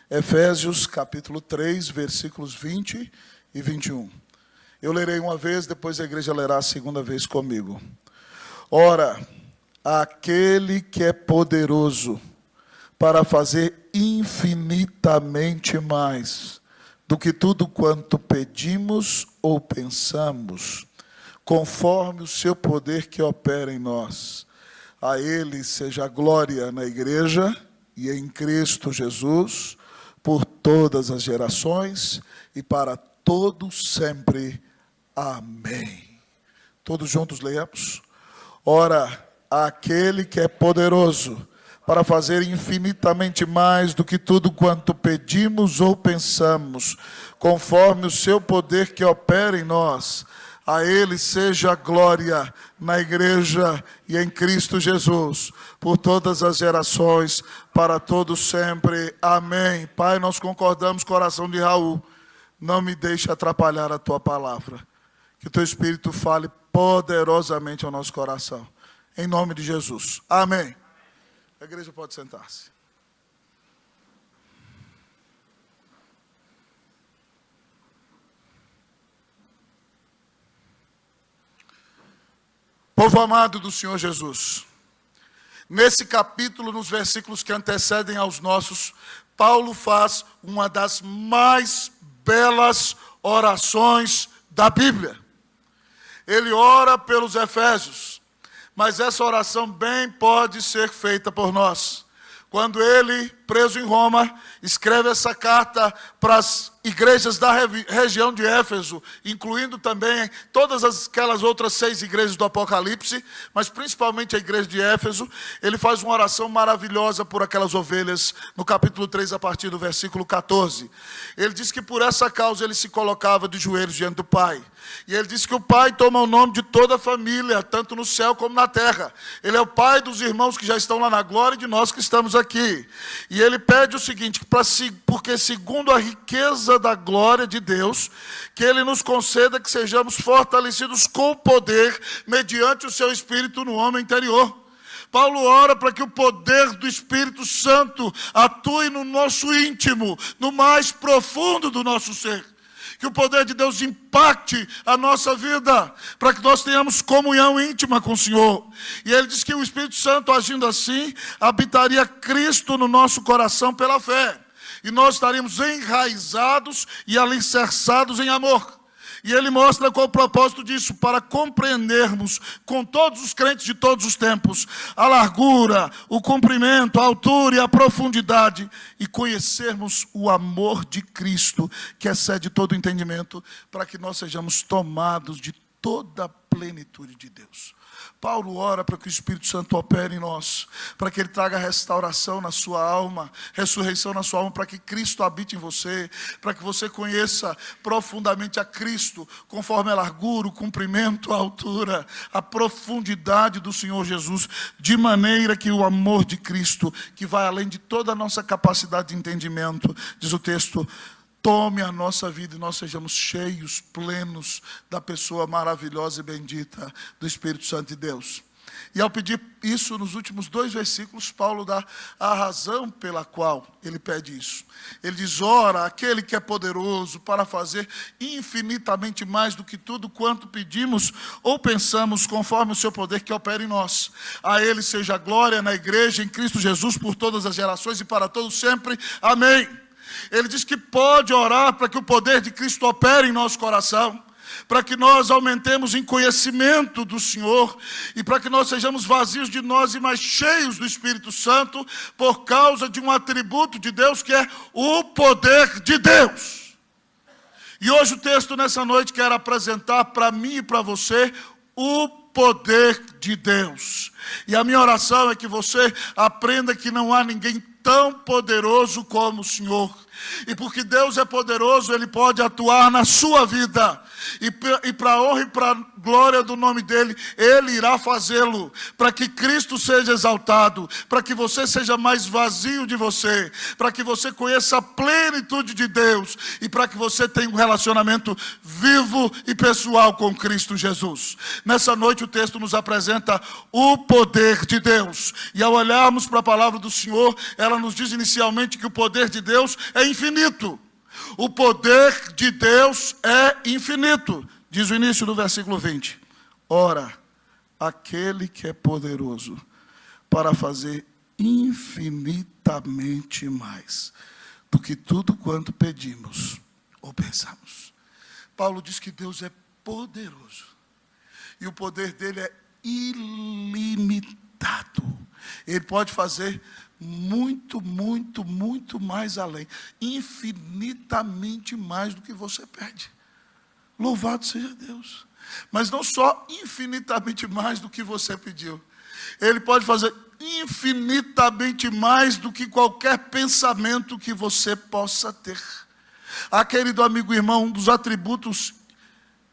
Efésios capítulo 3, versículos 20 e 21. Eu lerei uma vez, depois a igreja lerá a segunda vez comigo. Ora, aquele que é poderoso para fazer infinitamente mais do que tudo quanto pedimos ou pensamos, conforme o seu poder que opera em nós. A ele seja a glória na igreja e em Cristo Jesus, por todas as gerações e para todos sempre. Amém. Todos juntos leiamos. Ora, aquele que é poderoso para fazer infinitamente mais do que tudo quanto pedimos ou pensamos, conforme o seu poder que opera em nós, a ele seja a glória na igreja e em Cristo Jesus, por todas as gerações, para todos sempre. Amém. Pai, nós concordamos com a oração de Raul. Não me deixe atrapalhar a tua palavra. Que o teu Espírito fale poderosamente ao nosso coração. Em nome de Jesus. Amém. A igreja pode sentar-se. Povo amado do Senhor Jesus, nesse capítulo, nos versículos que antecedem aos nossos, Paulo faz uma das mais belas orações da Bíblia. Ele ora pelos Efésios, mas essa oração bem pode ser feita por nós. Quando ele, preso em Roma, escreve essa carta para as igrejas da região de Éfeso, incluindo também todas aquelas outras 6 igrejas do Apocalipse, mas principalmente a igreja de Éfeso, ele faz uma oração maravilhosa por aquelas ovelhas, no capítulo 3, a partir do versículo 14. Ele diz que por essa causa ele se colocava de joelhos diante do Pai. E ele diz que o Pai toma o nome de toda a família, tanto no céu como na terra. Ele é o Pai dos irmãos que já estão lá na glória e de nós que estamos aqui. E ele pede o seguinte, porque segundo a riqueza da glória de Deus, que ele nos conceda que sejamos fortalecidos com poder, mediante o seu Espírito no homem interior. Paulo ora para que o poder do Espírito Santo atue no nosso íntimo, no mais profundo do nosso ser. Que o poder de Deus impacte a nossa vida, para que nós tenhamos comunhão íntima com o Senhor. E ele diz que o Espírito Santo, agindo assim, habitaria Cristo no nosso coração pela fé. E nós estaríamos enraizados e alicerçados em amor. E ele mostra qual o propósito disso, para compreendermos com todos os crentes de todos os tempos a largura, o comprimento, a altura e a profundidade, e conhecermos o amor de Cristo, que excede todo o entendimento, para que nós sejamos tomados de toda a plenitude de Deus. Paulo ora para que o Espírito Santo opere em nós, para que ele traga restauração na sua alma, ressurreição na sua alma, para que Cristo habite em você, para que você conheça profundamente a Cristo, conforme a largura, o comprimento, a altura, a profundidade do Senhor Jesus, de maneira que o amor de Cristo, que vai além de toda a nossa capacidade de entendimento, diz o texto, tome a nossa vida e nós sejamos cheios, plenos da pessoa maravilhosa e bendita do Espírito Santo de Deus. E ao pedir isso, nos últimos 2 versículos, Paulo dá a razão pela qual ele pede isso. Ele diz, ora, aquele que é poderoso para fazer infinitamente mais do que tudo quanto pedimos ou pensamos, conforme o seu poder que opera em nós. A ele seja a glória na igreja, em Cristo Jesus, por todas as gerações e para todos sempre. Amém. Ele diz que pode orar para que o poder de Cristo opere em nosso coração, para que nós aumentemos em conhecimento do Senhor e para que nós sejamos vazios de nós e mais cheios do Espírito Santo, por causa de um atributo de Deus que é o poder de Deus. E hoje o texto nessa noite quer apresentar para mim e para você o poder de Deus. E a minha oração é que você aprenda que não há ninguém tão poderoso como o Senhor. E porque Deus é poderoso, Ele pode atuar na sua vida. E para a honra e para a glória do nome dEle, Ele irá fazê-lo. Para que Cristo seja exaltado. Para que você seja mais vazio de você. Para que você conheça a plenitude de Deus. E para que você tenha um relacionamento vivo e pessoal com Cristo Jesus. Nessa noite o texto nos apresenta o poder de Deus. E ao olharmos para a palavra do Senhor, ela nos diz inicialmente que o poder de Deus é infinito. O poder de Deus é infinito. Diz o início do versículo 20. Ora, aquele que é poderoso para fazer infinitamente mais do que tudo quanto pedimos ou pensamos. Paulo diz que Deus é poderoso. E o poder dele é ilimitado. Ele pode fazer muito, muito, muito mais além. Infinitamente mais do que você pede. Louvado seja Deus. Mas não só infinitamente mais do que você pediu. Ele pode fazer infinitamente mais do que qualquer pensamento que você possa ter. Querido amigo e irmão, um dos atributos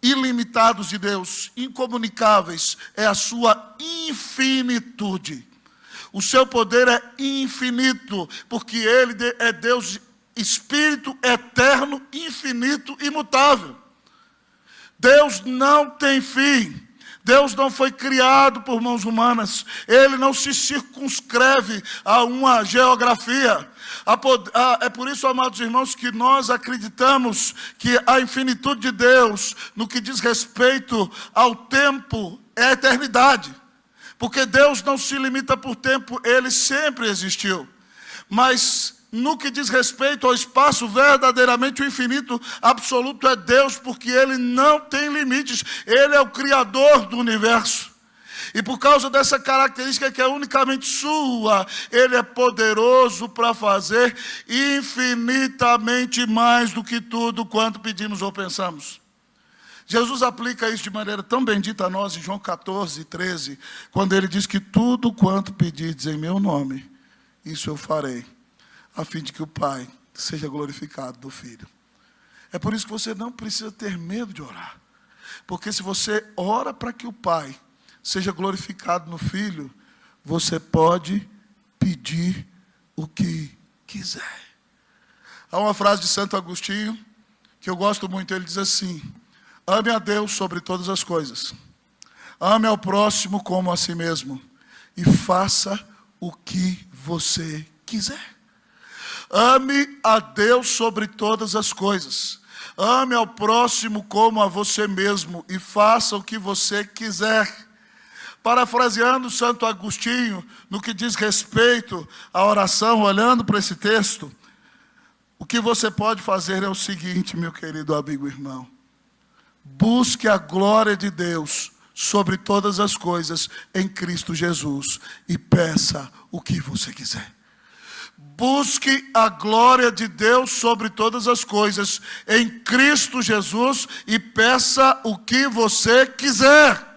ilimitados de Deus, incomunicáveis, é a sua infinitude. O seu poder é infinito, porque Ele é Deus, Espírito eterno, infinito, imutável. Deus não tem fim. Deus não foi criado por mãos humanas. Ele não se circunscreve a uma geografia. É por isso, amados irmãos, que nós acreditamos que a infinitude de Deus, no que diz respeito ao tempo, é a eternidade. Porque Deus não se limita por tempo, Ele sempre existiu. Mas no que diz respeito ao espaço, verdadeiramente o infinito absoluto é Deus, porque Ele não tem limites. Ele é o Criador do universo. E por causa dessa característica que é unicamente sua, Ele é poderoso para fazer infinitamente mais do que tudo quanto pedimos ou pensamos. Jesus aplica isso de maneira tão bendita a nós em João 14, 13, quando Ele diz que tudo quanto pedirdes em meu nome, isso eu farei, a fim de que o Pai seja glorificado do Filho. É por isso que você não precisa ter medo de orar. Porque se você ora para que o Pai seja glorificado no Filho, você pode pedir o que quiser. Há uma frase de Santo Agostinho, que eu gosto muito, ele diz assim: ame a Deus sobre todas as coisas, ame ao próximo como a si mesmo, e faça o que você quiser. Ame a Deus sobre todas as coisas, ame ao próximo como a você mesmo, e faça o que você quiser. Parafraseando Santo Agostinho, no que diz respeito à oração, olhando para esse texto, o que você pode fazer é o seguinte, meu querido amigo e irmão: busque a glória de Deus sobre todas as coisas em Cristo Jesus e peça o que você quiser. Busque a glória de Deus sobre todas as coisas em Cristo Jesus e peça o que você quiser.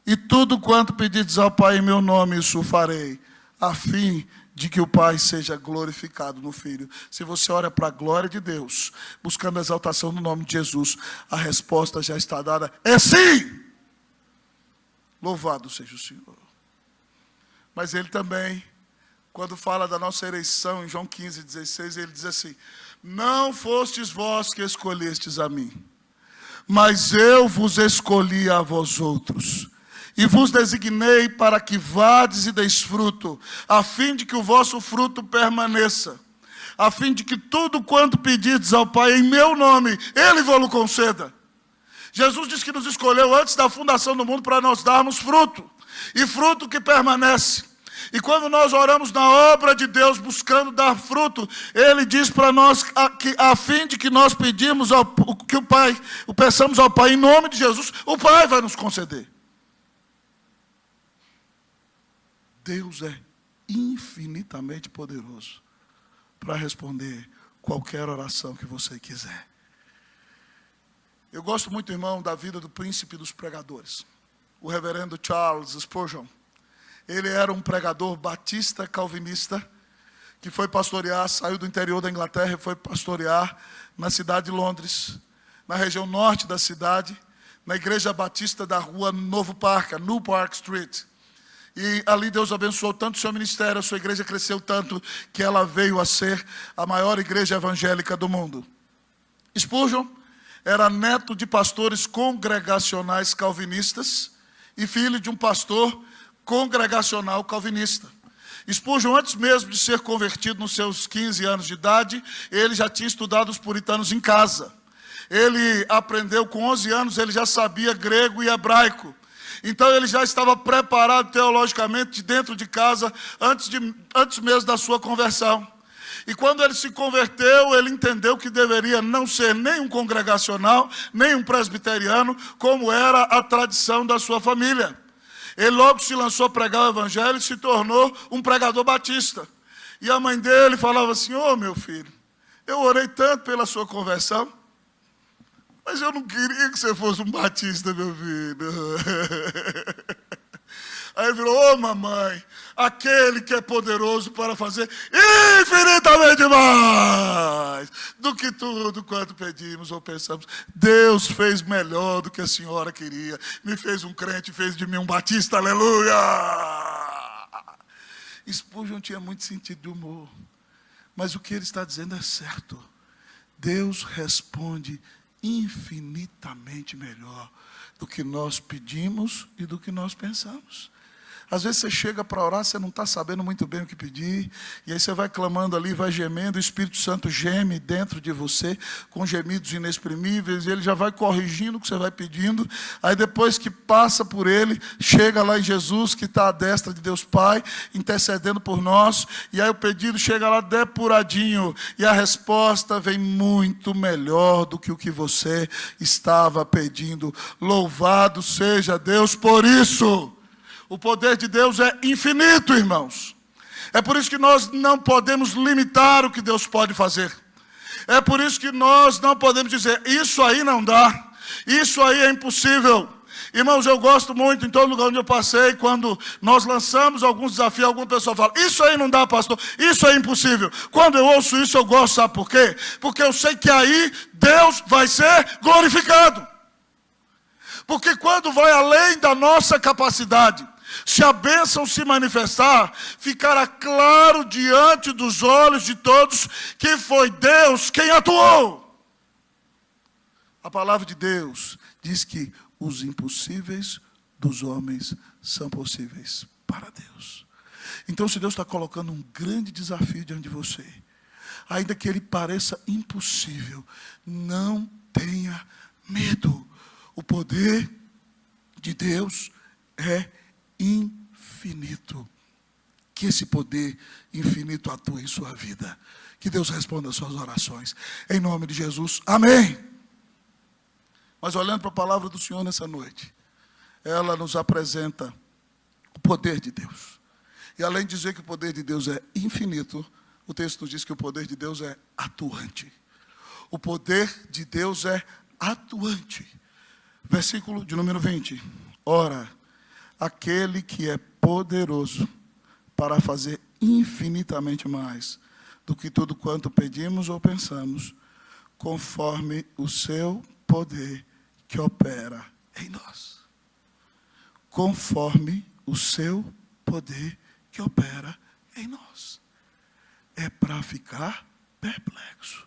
E tudo quanto pedirdes ao Pai em meu nome, isso farei, a fim de que o Pai seja glorificado no Filho. Se você ora para a glória de Deus, buscando a exaltação no nome de Jesus, a resposta já está dada, é sim! Louvado seja o Senhor. Mas Ele também, quando fala da nossa eleição, em João 15, 16, Ele diz assim: não fostes vós que escolhestes a mim, mas eu vos escolhi a vós outros, e vos designei para que vades e deis fruto, a fim de que o vosso fruto permaneça, a fim de que tudo quanto pedirdes ao Pai em meu nome, Ele vos conceda. Jesus disse que nos escolheu antes da fundação do mundo para nós darmos fruto, e fruto que permanece. E quando nós oramos na obra de Deus, buscando dar fruto, Ele diz para nós que a fim de que nós pedimos que o peçamos ao Pai em nome de Jesus, o Pai vai nos conceder. Deus é infinitamente poderoso para responder qualquer oração que você quiser. Eu gosto muito, irmão, da vida do príncipe dos pregadores, o reverendo Charles Spurgeon. Ele era um pregador batista calvinista que foi pastorear, saiu do interior da Inglaterra e foi pastorear na cidade de Londres, na região norte da cidade, na Igreja Batista da rua Novo Park, New Park Street. E ali Deus abençoou tanto o seu ministério, a sua igreja cresceu tanto, que ela veio a ser a maior igreja evangélica do mundo. Spurgeon era neto de pastores congregacionais calvinistas e filho de um pastor congregacional calvinista. Spurgeon, antes mesmo de ser convertido nos seus 15 anos de idade, ele já tinha estudado os puritanos em casa. Ele aprendeu com 11 anos, ele já sabia grego e hebraico. Então ele já estava preparado teologicamente dentro de casa, antes mesmo da sua conversão. E quando ele se converteu, ele entendeu que deveria não ser nem um congregacional, nem um presbiteriano, como era a tradição da sua família. Ele logo se lançou a pregar o evangelho e se tornou um pregador batista. E a mãe dele falava assim: ô meu filho, eu orei tanto pela sua conversão, mas eu não queria que você fosse um batista, meu filho. Aí ele virou: ô mamãe, aquele que é poderoso para fazer infinitamente mais do que tudo quanto pedimos ou pensamos. Deus fez melhor do que a senhora queria. Me fez um crente, fez de mim um batista, aleluia! Spurgeon tinha muito sentido de humor. Mas o que ele está dizendo é certo. Deus responde infinitamente melhor do que nós pedimos e do que nós pensamos. Às vezes você chega para orar, você não está sabendo muito bem o que pedir, e aí você vai clamando ali, vai gemendo, o Espírito Santo geme dentro de você, com gemidos inexprimíveis, e ele já vai corrigindo o que você vai pedindo. Aí depois que passa por ele, chega lá em Jesus, que está à destra de Deus Pai, intercedendo por nós, e aí o pedido chega lá depuradinho, e a resposta vem muito melhor do que o que você estava pedindo. Louvado seja Deus por isso! O poder de Deus é infinito, irmãos. É por isso que nós não podemos limitar o que Deus pode fazer. É por isso que nós não podemos dizer: isso aí não dá, isso aí é impossível. Irmãos, eu gosto muito, em todo lugar onde eu passei, quando nós lançamos alguns desafios, alguma pessoa fala: isso aí não dá, pastor, isso é impossível. Quando eu ouço isso, eu gosto, sabe por quê? Porque eu sei que aí Deus vai ser glorificado. Porque quando vai além da nossa capacidade, se a bênção se manifestar, ficará claro diante dos olhos de todos que foi Deus quem atuou. A palavra de Deus diz que os impossíveis dos homens são possíveis para Deus. Então, se Deus está colocando um grande desafio diante de você, ainda que ele pareça impossível, não tenha medo. O poder de Deus é infinito. Que esse poder infinito atue em sua vida. Que Deus responda às suas orações. Em nome de Jesus. Amém. Mas olhando para a palavra do Senhor nessa noite, ela nos apresenta o poder de Deus. E além de dizer que o poder de Deus é infinito, o texto diz que o poder de Deus é atuante. O poder de Deus é atuante. Versículo de número 20. Ora, aquele que é poderoso para fazer infinitamente mais do que tudo quanto pedimos ou pensamos, conforme o seu poder que opera em nós. Conforme o seu poder que opera em nós. É para ficar perplexo.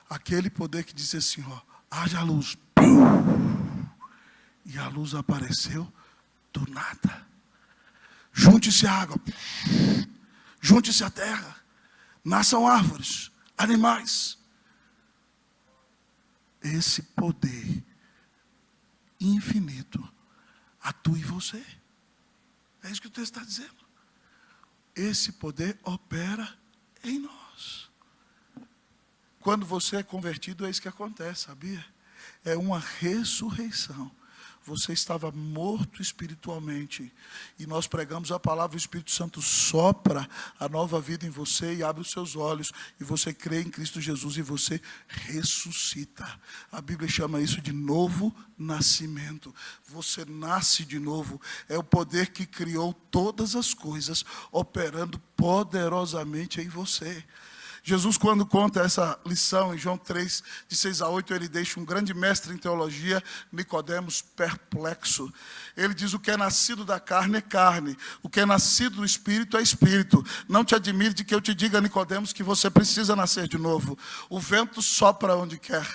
Aquele poder que diz assim, ó: haja luz. E a luz apareceu do nada. Junte-se a água, junte-se a terra, nasçam árvores, animais. Esse poder infinito atua em você. É isso que o texto está dizendo. Esse poder opera em nós. Quando você é convertido, é isso que acontece, sabia? É uma ressurreição. Você estava morto espiritualmente. E nós pregamos a palavra, o Espírito Santo sopra a nova vida em você e abre os seus olhos. E você crê em Cristo Jesus e você ressuscita. A Bíblia chama isso de novo nascimento. Você nasce de novo. É o poder que criou todas as coisas, operando poderosamente em você. Jesus, quando conta essa lição em João 3, de 6 a 8, ele deixa um grande mestre em teologia, Nicodemos, perplexo. Ele diz: o que é nascido da carne é carne, o que é nascido do Espírito é Espírito. Não te admire de que eu te diga, Nicodemos, que você precisa nascer de novo. O vento sopra onde quer,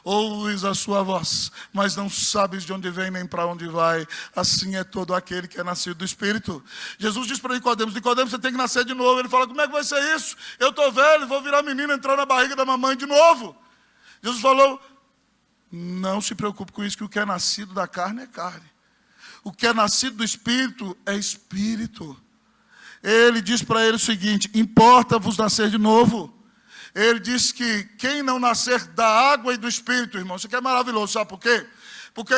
ouves a sua voz, mas não sabes de onde vem nem para onde vai. Assim é todo aquele que é nascido do Espírito. Jesus diz para Nicodemos: Nicodemos, você tem que nascer de novo. Ele fala: como é que vai ser isso? Eu estou velho, vou virar menino, entrar na barriga da mamãe de novo. Jesus falou: não se preocupe com isso, que o que é nascido da carne é carne. O que é nascido do Espírito é Espírito. Ele diz para ele o seguinte: importa-vos nascer de novo. Ele diz que quem não nascer da água e do Espírito, irmão, isso aqui é maravilhoso, sabe por quê? Porque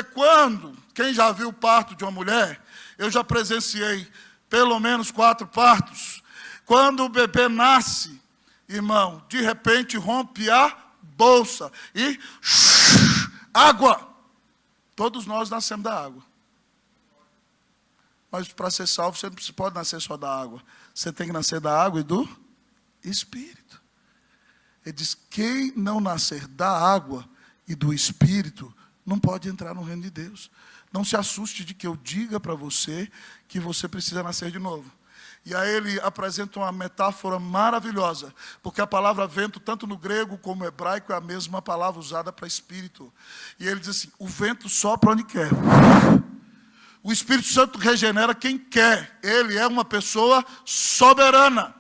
quem já viu o parto de uma mulher, eu já presenciei pelo menos 4 partos. Quando o bebê nasce, irmão, de repente rompe a bolsa e água. Todos nós nascemos da água. Mas para ser salvo, você não pode nascer só da água. Você tem que nascer da água e do Espírito. Ele diz: quem não nascer da água e do Espírito não pode entrar no reino de Deus. Não se assuste de que eu diga para você que você precisa nascer de novo. E aí ele apresenta uma metáfora maravilhosa, porque a palavra vento, tanto no grego como no hebraico, é a mesma palavra usada para espírito. E ele diz assim: o vento sopra onde quer. O Espírito Santo regenera quem quer. Ele é uma pessoa soberana.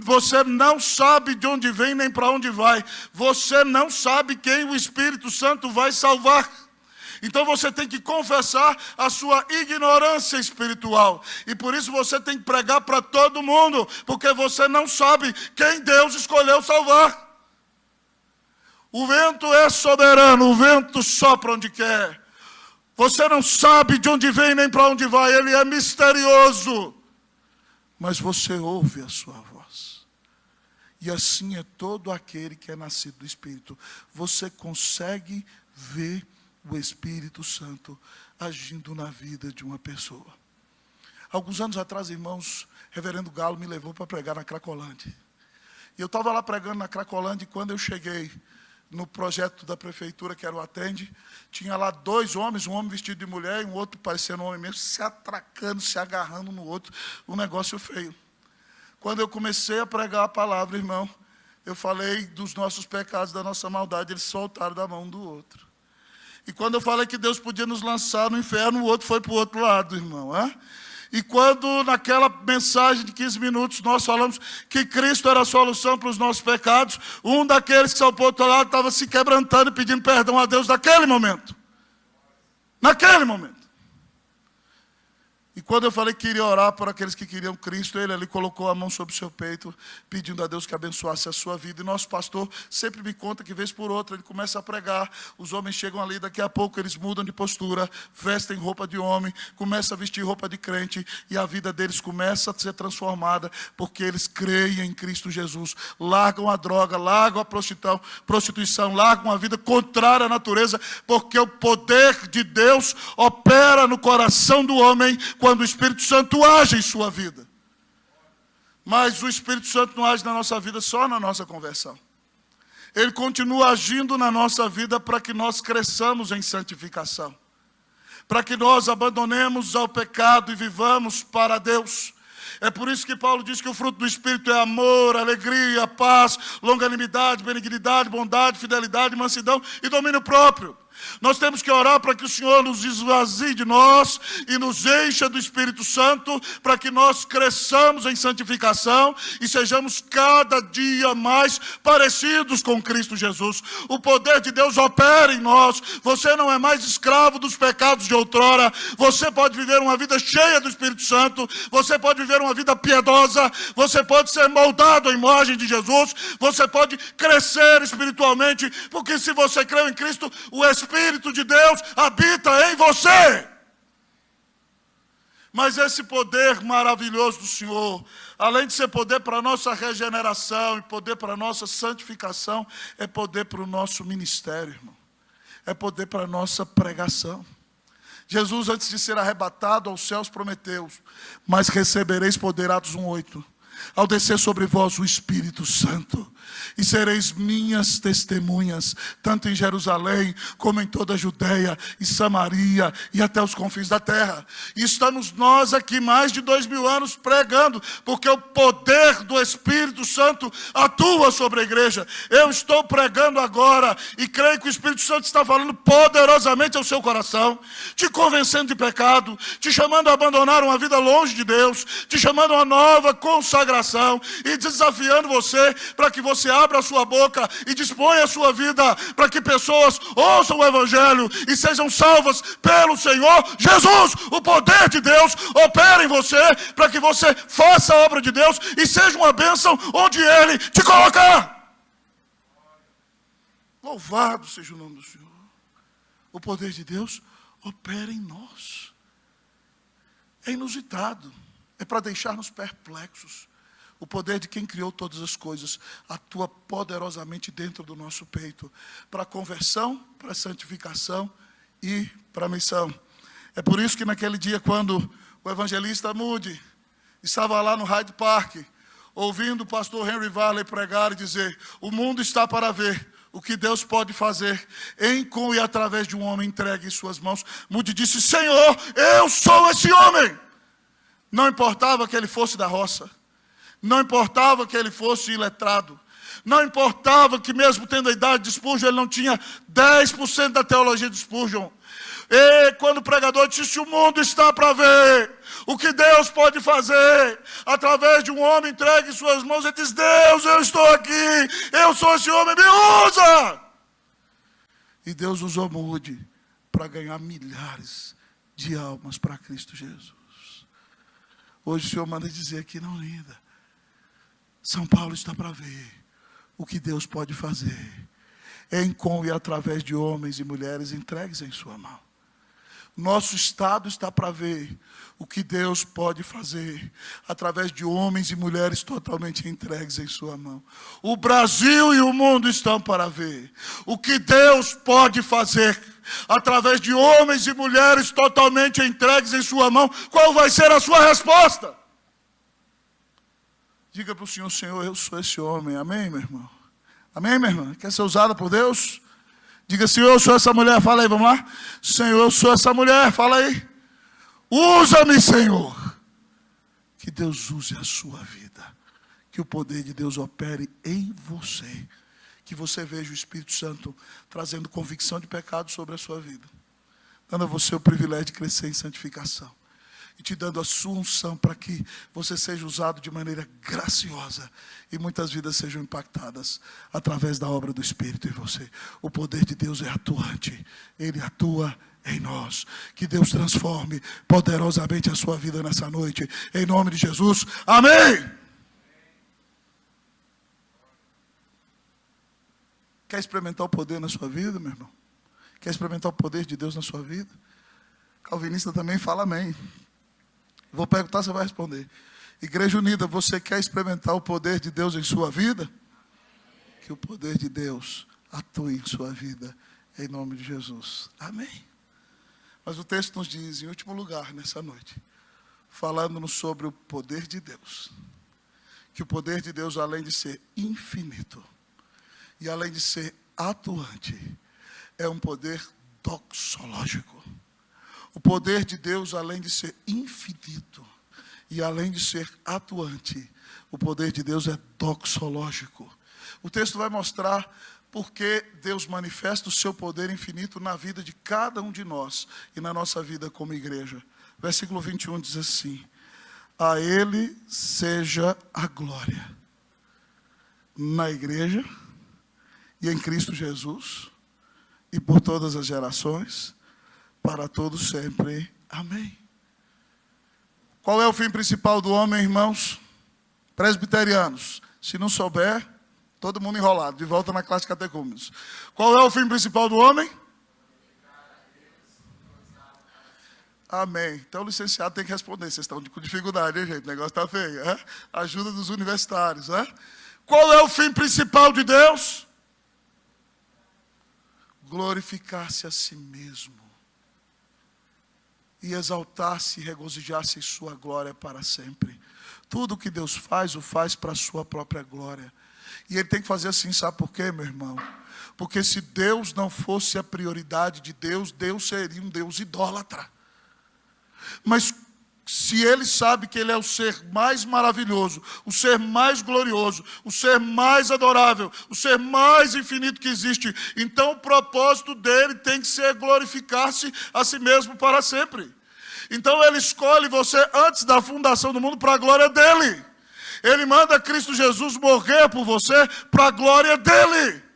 Você não sabe de onde vem nem para onde vai. Você não sabe quem o Espírito Santo vai salvar. Então você tem que confessar a sua ignorância espiritual. E por isso você tem que pregar para todo mundo, porque você não sabe quem Deus escolheu salvar. O vento é soberano, o vento sopra onde quer. Você não sabe de onde vem nem para onde vai, ele é misterioso. Mas você ouve a sua voz. E assim é todo aquele que é nascido do Espírito. Você consegue ver o Espírito Santo agindo na vida de uma pessoa. Alguns anos atrás, irmãos, reverendo Galo me levou para pregar na Cracolândia. E eu estava lá pregando na Cracolândia, e quando eu cheguei no projeto da prefeitura, que era o Atende, tinha lá 2 homens, um homem vestido de mulher e um outro parecendo um homem mesmo, se atracando, se agarrando no outro, um negócio feio. Quando eu comecei a pregar a palavra, irmão, eu falei dos nossos pecados, da nossa maldade, eles soltaram da mão do outro. E quando eu falei que Deus podia nos lançar no inferno, o outro foi para o outro lado, irmão. E quando naquela mensagem de 15 minutos nós falamos que Cristo era a solução para os nossos pecados, um daqueles que saiu para o outro lado estava se quebrantando e pedindo perdão a Deus naquele momento. Naquele momento. E quando eu falei que iria orar por aqueles que queriam Cristo, ele ali colocou a mão sobre o seu peito, pedindo a Deus que abençoasse a sua vida. E nosso pastor sempre me conta que, vez por outra, ele começa a pregar. Os homens chegam ali, daqui a pouco eles mudam de postura, vestem roupa de homem, começam a vestir roupa de crente, e a vida deles começa a ser transformada, porque eles creem em Cristo Jesus. Largam a droga, largam a prostituição, largam a vida contrária à natureza, porque o poder de Deus opera no coração do homem, quando o Espírito Santo age em sua vida. Mas o Espírito Santo não age na nossa vida só na nossa conversão. Ele continua agindo na nossa vida para que nós cresçamos em santificação. Para que nós abandonemos ao pecado e vivamos para Deus. É por isso que Paulo diz que o fruto do Espírito é amor, alegria, paz, longanimidade, benignidade, bondade, fidelidade, mansidão e domínio próprio. Nós temos que orar para que o Senhor nos esvazie de nós e nos encha do Espírito Santo, para que nós cresçamos em santificação e sejamos cada dia mais parecidos com Cristo Jesus. O poder de Deus opera em nós. Você não é mais escravo dos pecados de outrora. Você pode viver uma vida cheia do Espírito Santo. Você pode viver uma vida piedosa. Você pode ser moldado à imagem de Jesus. Você pode crescer espiritualmente, porque se você crê em Cristo, o Espírito Espírito de Deus habita em você. Mas esse poder maravilhoso do Senhor, além de ser poder para a nossa regeneração e poder para a nossa santificação, é poder para o nosso ministério, irmão. É poder para a nossa pregação. Jesus, antes de ser arrebatado aos céus, prometeu: mas recebereis poder, Atos 1:8, ao descer sobre vós o Espírito Santo, e sereis minhas testemunhas, tanto em Jerusalém, como em toda a Judeia e Samaria, e até os confins da terra. E estamos nós aqui mais de 2000 anos pregando, porque o poder do Espírito Santo atua sobre a igreja. Eu estou pregando agora, e creio que o Espírito Santo está falando poderosamente ao seu coração, te convencendo de pecado, te chamando a abandonar uma vida longe de Deus, te chamando a uma nova consagração, e desafiando você, para que você abra a sua boca e disponha a sua vida para que pessoas ouçam o Evangelho e sejam salvas pelo Senhor Jesus. O poder de Deus opera em você para que você faça a obra de Deus e seja uma bênção onde Ele te colocar. Louvado seja o nome do Senhor. O poder de Deus opera em nós. É inusitado, é para deixar-nos perplexos. O poder de quem criou todas as coisas atua poderosamente dentro do nosso peito, para a conversão, para a santificação e para a missão. É por isso que naquele dia, quando o evangelista Moody estava lá no Hyde Park, ouvindo o pastor Henry Varley pregar e dizer: o mundo está para ver o que Deus pode fazer em, com e através de um homem entregue em suas mãos, Moody disse: Senhor, eu sou esse homem. Não importava que ele fosse da roça, não importava que ele fosse iletrado, não importava que mesmo tendo a idade de Spurgeon, ele não tinha 10% da teologia de Spurgeon. E quando o pregador disse: o mundo está para ver o que Deus pode fazer através de um homem entregue em suas mãos, ele diz: Deus, eu estou aqui, eu sou esse homem, me usa. E Deus usou Moody para ganhar milhares de almas para Cristo Jesus. Hoje o Senhor manda dizer aqui: não, linda, São Paulo está para ver o que Deus pode fazer em, com e através de homens e mulheres entregues em sua mão. Nosso estado está para ver o que Deus pode fazer através de homens e mulheres totalmente entregues em sua mão. O Brasil e o mundo estão para ver o que Deus pode fazer através de homens e mulheres totalmente entregues em sua mão. Qual vai ser a sua resposta? Diga para o Senhor: Senhor, eu sou esse homem. Amém, meu irmão? Amém, minha irmã? Quer ser usada por Deus? Diga: Senhor, eu sou essa mulher. Fala aí, vamos lá. Senhor, eu sou essa mulher. Fala aí. Usa-me, Senhor. Que Deus use a sua vida. Que o poder de Deus opere em você. Que você veja o Espírito Santo trazendo convicção de pecado sobre a sua vida, dando a você o privilégio de crescer em santificação, e te dando a sua unção para que você seja usado de maneira graciosa e muitas vidas sejam impactadas através da obra do Espírito em você. O poder de Deus é atuante, Ele atua em nós. Que Deus transforme poderosamente a sua vida nessa noite, em nome de Jesus, amém. Quer experimentar o poder na sua vida, meu irmão? Quer experimentar o poder de Deus na sua vida? Calvinista também fala amém. Vou perguntar, você vai responder. Igreja Unida, você quer experimentar o poder de Deus em sua vida? Que o poder de Deus atue em sua vida, em nome de Jesus. Amém. Mas o texto nos diz, em último lugar, nessa noite, falando-nos sobre o poder de Deus, que o poder de Deus, além de ser infinito, e além de ser atuante, é um poder doxológico. O poder de Deus, além de ser infinito e além de ser atuante, o poder de Deus é doxológico. O texto vai mostrar porque Deus manifesta o seu poder infinito na vida de cada um de nós e na nossa vida como igreja. Versículo 21 diz assim: a Ele seja a glória na igreja e em Cristo Jesus, e por todas as gerações, para todos sempre. Amém. Qual é o fim principal do homem, irmãos? Presbiterianos. Se não souber, todo mundo enrolado, de volta na classe de catecúmenos. Qual é o fim principal do homem? Amém. Então o licenciado tem que responder. Vocês estão com dificuldade, hein, gente? O negócio está feio. Ajuda dos universitários. Qual é o fim principal de Deus? Glorificar-se a si mesmo. E exaltar-se e regozijar-se em sua glória para sempre. Tudo que Deus faz, o faz para a sua própria glória. E Ele tem que fazer assim, sabe por quê, meu irmão? Porque se Deus não fosse a prioridade de Deus, Deus seria um Deus idólatra. Mas se Ele sabe que Ele é o ser mais maravilhoso, o ser mais glorioso, o ser mais adorável, o ser mais infinito que existe, então o propósito dele tem que ser glorificar-se a si mesmo para sempre. Então Ele escolhe você antes da fundação do mundo para a glória dele. Ele manda Cristo Jesus morrer por você para a glória dele.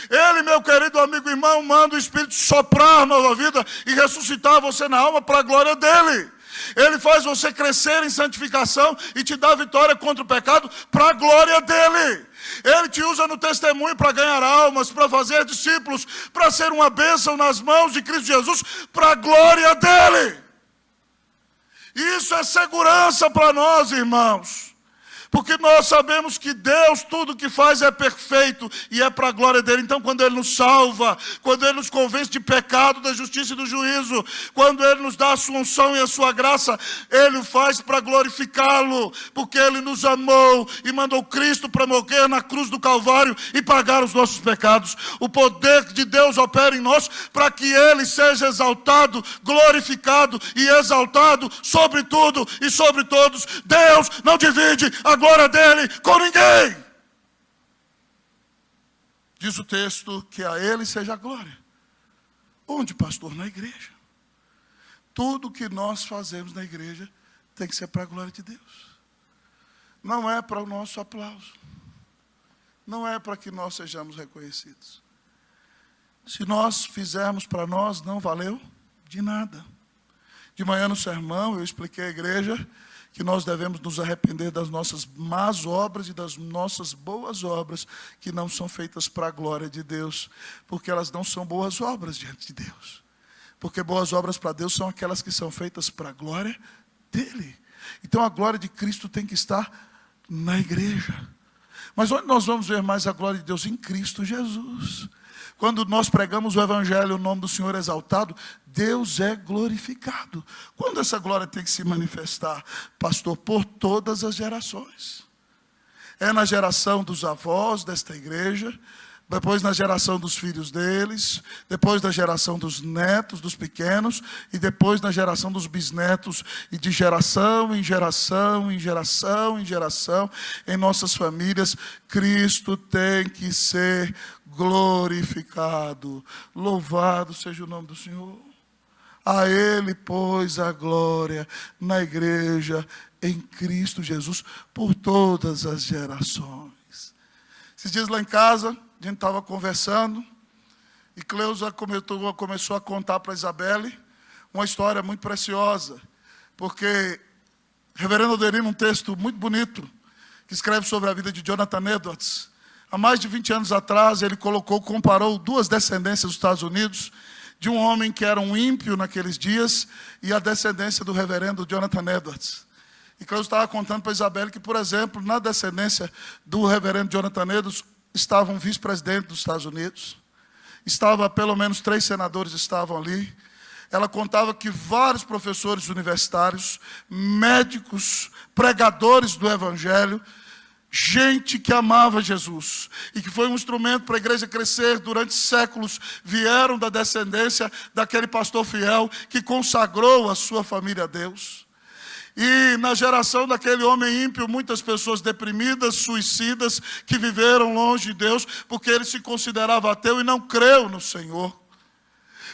Ele, meu querido amigo e irmão, manda o Espírito soprar na sua vida e ressuscitar você na alma para a glória dele. Ele faz você crescer em santificação e te dá vitória contra o pecado para a glória dele. Ele te usa no testemunho para ganhar almas, para fazer discípulos, para ser uma bênção nas mãos de Cristo Jesus para a glória dele. Isso é segurança para nós, irmãos. Porque nós sabemos que Deus, tudo que faz é perfeito e é para a glória dele. Então, quando Ele nos salva, quando Ele nos convence de pecado, da justiça e do juízo, quando Ele nos dá a sua unção e a sua graça, Ele o faz para glorificá-lo, porque Ele nos amou e mandou Cristo para morrer na cruz do Calvário e pagar os nossos pecados. O poder de Deus opera em nós para que Ele seja exaltado, glorificado e exaltado sobre tudo e sobre todos. Deus não divide a glória dele com ninguém. Diz o texto que a ele seja a glória. Onde, pastor? Na igreja. Tudo que nós fazemos na igreja tem que ser para a glória de Deus. Não é para o nosso aplauso. Não é para que nós sejamos reconhecidos. Se nós fizermos para nós, não valeu de nada. De manhã no sermão eu expliquei à igreja que nós devemos nos arrepender das nossas más obras e das nossas boas obras, que não são feitas para a glória de Deus, porque elas não são boas obras diante de Deus. Porque boas obras para Deus são aquelas que são feitas para a glória dele. Então a glória de Cristo tem que estar na igreja. Mas onde nós vamos ver mais a glória de Deus? Em Cristo Jesus. Quando nós pregamos o Evangelho, o nome do Senhor é exaltado, Deus é glorificado. Quando essa glória tem que se manifestar? Pastor, por todas as gerações. É na geração dos avós desta igreja, depois na geração dos filhos deles, depois na geração dos netos, dos pequenos, e depois na geração dos bisnetos, e de geração em geração, em geração em geração, em nossas famílias, Cristo tem que ser glorificado. Louvado seja o nome do Senhor. A Ele, pois, a glória na igreja, em Cristo Jesus, por todas as gerações. Esses dias lá em casa, a gente estava conversando, e Cleusa começou a contar para Isabelle uma história muito preciosa, porque Reverendo Alderino, um texto muito bonito, que escreve sobre a vida de Jonathan Edwards. Há mais de 20 anos atrás, ele comparou duas descendências dos Estados Unidos, de um homem que era um ímpio naqueles dias, e a descendência do reverendo Jonathan Edwards. E Cleusa estava contando para Isabelle que, por exemplo, na descendência do reverendo Jonathan Edwards, estava um vice-presidente dos Estados Unidos, pelo menos 3 senadores estavam ali. Ela contava que vários professores universitários, médicos, pregadores do Evangelho, gente que amava Jesus e que foi um instrumento para a igreja crescer durante séculos, vieram da descendência daquele pastor fiel que consagrou a sua família a Deus. E na geração daquele homem ímpio, muitas pessoas deprimidas, suicidas, que viveram longe de Deus, porque ele se considerava ateu e não creu no Senhor.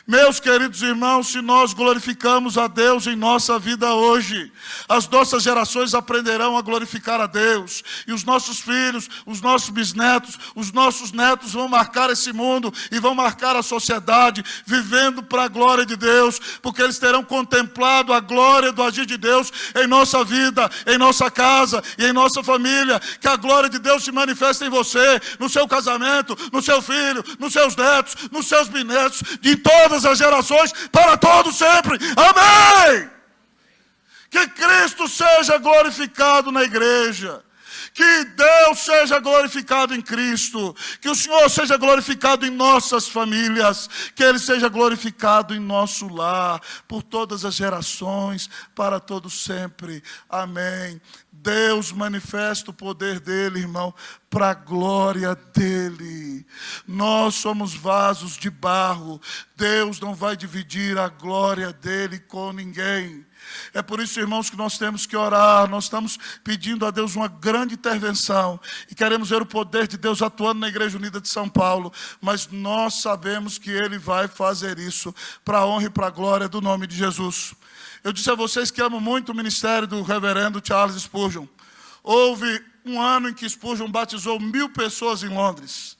Meus queridos irmãos, se nós glorificamos a Deus em nossa vida hoje, as nossas gerações aprenderão a glorificar a Deus. E os nossos filhos, os nossos bisnetos, os nossos netos vão marcar esse mundo e vão marcar a sociedade, vivendo para a glória de Deus, porque eles terão contemplado a glória do agir de Deus em nossa vida, em nossa casa e em nossa família. Que a glória de Deus se manifeste em você, no seu casamento, no seu filho, nos seus netos, nos seus bisnetos, de todas as gerações, para todos sempre. Amém! Que Cristo seja glorificado na igreja. Que Deus seja glorificado em Cristo. Que o Senhor seja glorificado em nossas famílias. Que Ele seja glorificado em nosso lar. Por todas as gerações, para todo sempre. Amém. Deus manifesta o poder dEle, irmão, para a glória dEle. Nós somos vasos de barro. Deus não vai dividir a glória dEle com ninguém. É por isso, irmãos, que nós temos que orar. Nós estamos pedindo a Deus uma grande intervenção. E queremos ver o poder de Deus atuando na Igreja Unida de São Paulo. Mas nós sabemos que Ele vai fazer isso para a honra e para a glória do nome de Jesus. Eu disse a vocês que amo muito o ministério do reverendo Charles Spurgeon. Houve um ano em que Spurgeon batizou 1000 pessoas em Londres.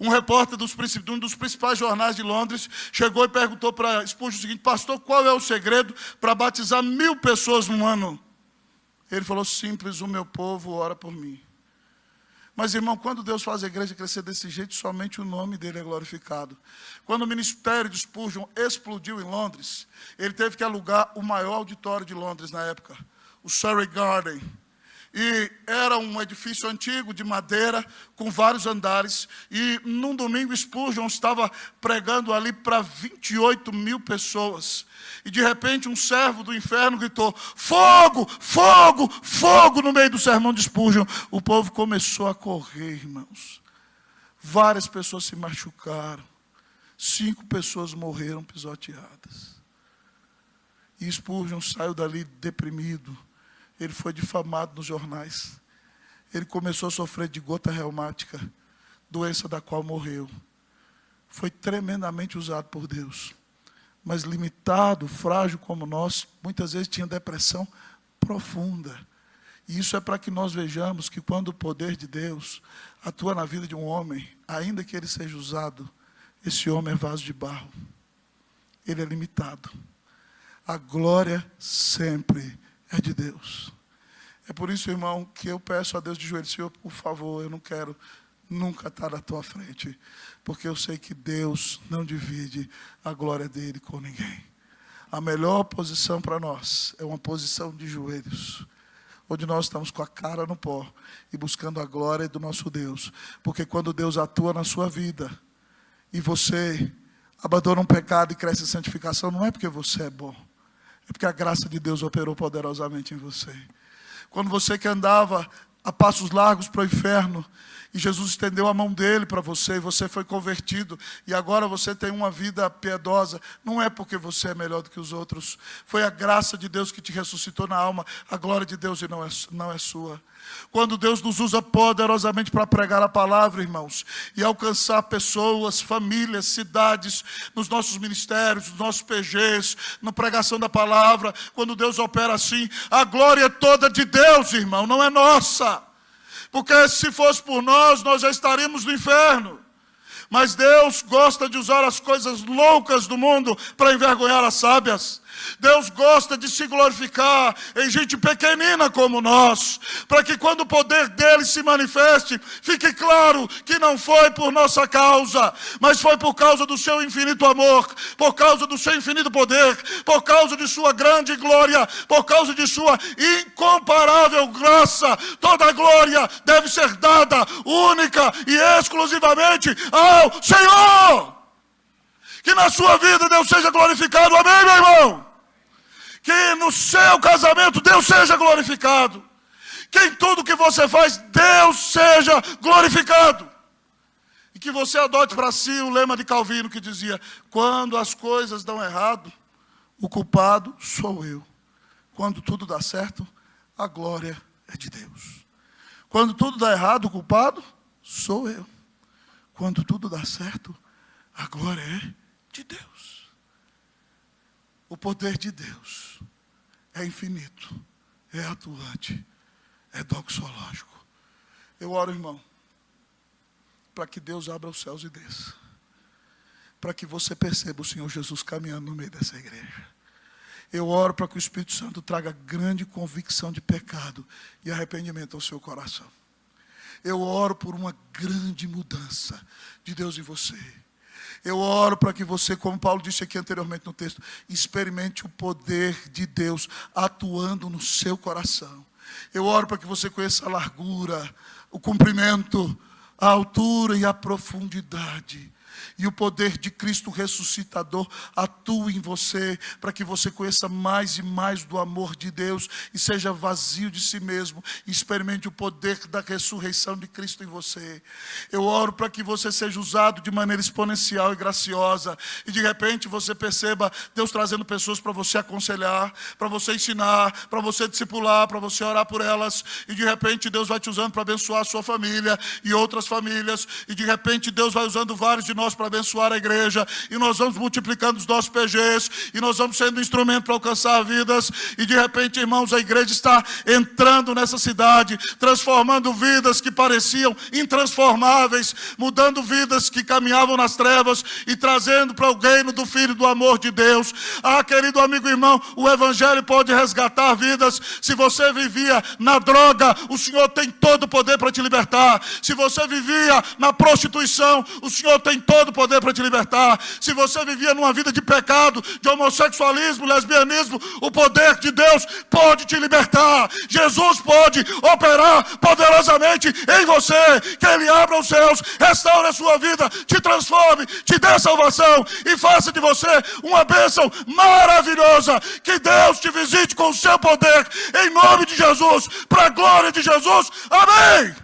Um repórter de um dos principais jornais de Londres chegou e perguntou para Spurgeon o seguinte: pastor, qual é o segredo para batizar 1000 pessoas num ano? Ele falou: simples, o meu povo ora por mim. Mas, irmão, quando Deus faz a igreja crescer desse jeito, somente o nome dele é glorificado. Quando o ministério de Spurgeon explodiu em Londres, ele teve que alugar o maior auditório de Londres na época, o Surrey Garden. E era um edifício antigo, de madeira, com vários andares. E num domingo, Spurgeon estava pregando ali para 28.000 pessoas. E de repente um servo do inferno gritou: fogo, fogo, fogo, no meio do sermão de Spurgeon. O povo começou a correr, irmãos. Várias pessoas se machucaram. 5 pessoas morreram pisoteadas. E Spurgeon saiu dali deprimido. Ele foi difamado nos jornais. Ele começou a sofrer de gota reumática, doença da qual morreu. Foi tremendamente usado por Deus. Mas limitado, frágil como nós, muitas vezes tinha depressão profunda. E isso é para que nós vejamos que quando o poder de Deus atua na vida de um homem, ainda que ele seja usado, esse homem é vaso de barro. Ele é limitado. A glória sempre é de Deus. É por isso, irmão, que eu peço a Deus de joelhos: Senhor, por favor, eu não quero nunca estar na tua frente, porque eu sei que Deus não divide a glória dele com ninguém. A melhor posição para nós é uma posição de joelhos, onde nós estamos com a cara no pó e buscando a glória do nosso Deus. Porque quando Deus atua na sua vida e você abandona um pecado e cresce em santificação, não é porque você é bom, é porque a graça de Deus operou poderosamente em você. Quando você que andava a passos largos para o inferno, e Jesus estendeu a mão dele para você, e você foi convertido, e agora você tem uma vida piedosa, não é porque você é melhor do que os outros, foi a graça de Deus que te ressuscitou na alma, a glória de Deus não é sua. Quando Deus nos usa poderosamente para pregar a palavra, irmãos, e alcançar pessoas, famílias, cidades, nos nossos ministérios, nos nossos PGs, na pregação da palavra, quando Deus opera assim, a glória é toda de Deus, irmão, não é nossa. Porque se fosse por nós, nós já estaríamos no inferno. Mas Deus gosta de usar as coisas loucas do mundo para envergonhar as sábias. Deus gosta de se glorificar em gente pequenina como nós, para que quando o poder dele se manifeste, fique claro que não foi por nossa causa, mas foi por causa do seu infinito amor, por causa do seu infinito poder, por causa de sua grande glória, por causa de sua incomparável graça. Toda a glória deve ser dada única e exclusivamente ao Senhor. Que na sua vida Deus seja glorificado, amém, meu irmão? Que no seu casamento Deus seja glorificado. Que em tudo que você faz Deus seja glorificado. E que você adote para si o lema de Calvino que dizia: quando as coisas dão errado, o culpado sou eu. Quando tudo dá certo, a glória é de Deus. Quando tudo dá errado, o culpado sou eu. Quando tudo dá certo, a glória é de Deus. O poder de Deus é infinito, é atuante, é doxológico. Eu oro, irmão, para que Deus abra os céus e desça, para que você perceba o Senhor Jesus caminhando no meio dessa igreja. Eu oro para que o Espírito Santo traga grande convicção de pecado e arrependimento ao seu coração. Eu oro por uma grande mudança de Deus em você. Eu oro para que você, como Paulo disse aqui anteriormente no texto, experimente o poder de Deus atuando no seu coração. Eu oro para que você conheça a largura, o comprimento, a altura e a profundidade. E o poder de Cristo ressuscitador atue em você, para que você conheça mais e mais do amor de Deus e seja vazio de si mesmo e experimente o poder da ressurreição de Cristo em você. Eu oro para que você seja usado de maneira exponencial e graciosa e de repente você perceba Deus trazendo pessoas para você aconselhar, para você ensinar, para você discipular, para você orar por elas, e de repente Deus vai te usando para abençoar a sua família e outras famílias, e de repente Deus vai usando vários de nós para abençoar a igreja, e nós vamos multiplicando os nossos PGs, e nós vamos sendo instrumento para alcançar vidas, e de repente, irmãos, a igreja está entrando nessa cidade, transformando vidas que pareciam intransformáveis, mudando vidas que caminhavam nas trevas, e trazendo para o reino do Filho do amor de Deus. Ah, querido amigo e irmão, o Evangelho pode resgatar vidas. Se você vivia na droga, o Senhor tem todo o poder para te libertar. Se você vivia na prostituição, o Senhor tem todo o poder para te libertar. Se você vivia numa vida de pecado, de homossexualismo, lesbianismo, o poder de Deus pode te libertar. Jesus pode operar poderosamente em você. Que Ele abra os céus, restaure a sua vida, te transforme, te dê salvação e faça de você uma bênção maravilhosa. Que Deus te visite com o seu poder, em nome de Jesus, para a glória de Jesus. Amém.